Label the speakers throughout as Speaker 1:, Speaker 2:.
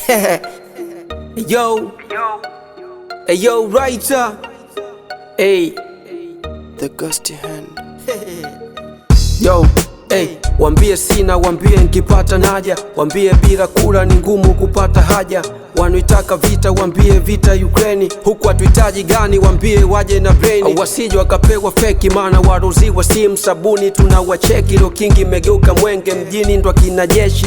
Speaker 1: Yo, hey yo, writer, hey,
Speaker 2: The Gusty Hand.
Speaker 1: yo, hey, wambie sina, wambie nkipata naja, wambie bila kula ni ngumu kupata haja. Wanaitaka vita, wambie vita Ukraine, huku hatuhitaji gani, wambie waje na brain. Wasije wakapewa feki, maana waruziwa simu sabuni, tunawacheki. Lo kingi megeuka mwenge, mjini ndo kina jeshi.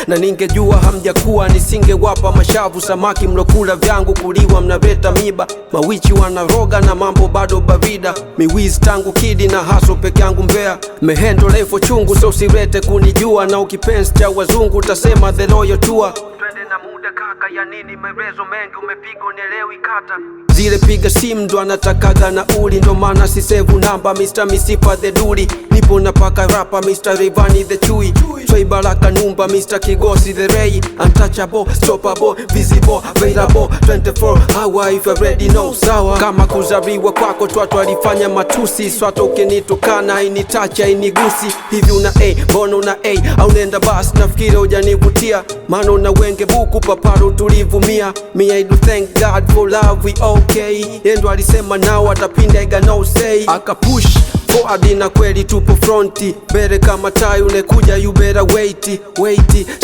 Speaker 1: Na ningejua hamjakuwa nisingewapa mashavu. Samaki mlokula vyangu kuliwa mnaveta miba. Mawichi wanaroga na mambo bado barida. Miwizi tangu kidi na haso peke yangu Mbea. Mehendo lefo chungu so sirete kunijua. Na ukipensi cha wazungu utasema the loyal tour. Twende na muda kaka, ya nini maelezo mengi, umepiga unelewi kata. Zile piga simu ndo anatakaga na uli, ndo maana si save namba. Mr. Misifa the Duli, nipo napaka rapa. Mr. Rivani the Chui, Trey Baraka Numba, Mr. Kigosi the Ray. Untouchable, stoppable, visible, available 24 hour if you already know. Sawa kama kuzaliwa kwako twatu alifanya matusi. Swato ukinitukana initacha inigusi. Hivi una bono una au nenda basi. Nafikiri hujanivutia, maana una wenge buku paparo tulivumia. Me I do thank God for love, we okay. Yendo alisema nao atapinda iga no say. Akapush forward na kweli tupo fronti. Bere kama tai unekuja you better wait.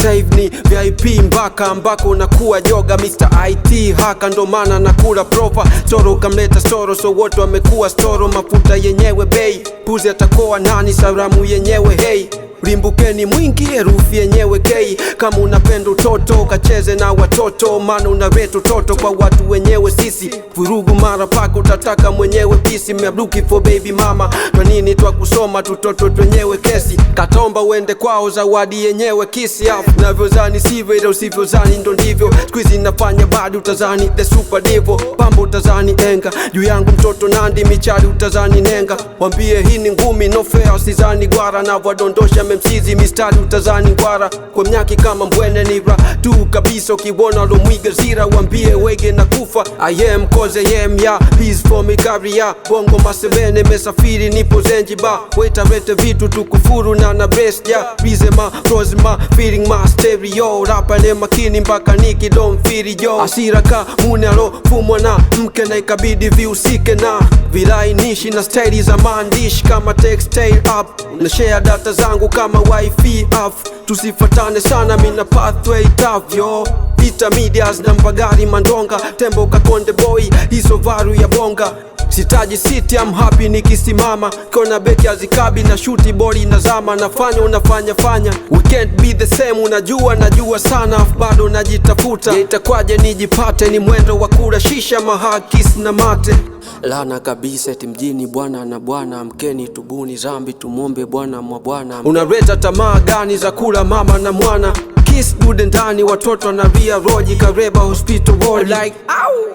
Speaker 1: Save ni VIP mpaka ambako unakuwa joga. Mr. IT haka ndo maana nakula profa. Storo kamleta storo so wote wamekuwa storo. Mafuta yenyewe bei, puzi atakoa nani, salamu yenyewe hey. Rimbukeni mwingi herufi yenyewe kei. Kama unapenda utoto kacheze na watoto, maana unaleta utoto kwa watu wenyewe sisi. Vurugu mara paka utataka mwenyewe pisi. Me looking for baby mama, kwa nini twa kusoma tutoto twenyewe kesi. Katomba uende kwao zawadi yenyewe kisi. Afu navyozani sivyo ila usivyozani ndo ndivyo. Squeezy nafanya badi utazani the super divo. Pambo utazani enga, juu yangu mtoto Nandi michari utazani nenga. Wambie hii ni ngumi no fair, usizani gwara na wadondosha msizi mistari utazani ngwara. Kwa mnyaki kama mbwene nira tu kabisa, ukiwona lo mwiga zira. Wambie wege na kufa I am cause I am ya peace for me career. Bongo masebene mesafiri nipo Zanzibar. Weta rete vitu tukufuru na breast ya Rizema, Rosema, feeling my stereo. Rapa ne makini mpaka niki don't feel yo. Asira ka munalo fumwa na mke na ikabidi viusike na vilainishi na staili za maandishi kama textile up. Na share data zangu kama wifi off. Tusifatane sana mina pathway tough yo. Vita medias na mpagari mandonga. Tembo kakonde boy, hizo varu ya bonga. Sitaji city I'm happy nikisimama. Kona beki azikabi na shuti body na zama. Nafanya unafanya fanya, we can't be the same. Unajua najua sana bado najitafuta. Itakwaje nijipate, ni mwendo wa kula shisha mahakis na mate. Lana kabisa eti mjini bwana na bwana. Mkeni tubuni zambi tumombe bwana mwa bwana. Unaleta tamaa gani za kula mama na mwana. Kiss dude ndani watoto na ria roji. Kareba hospital ward like au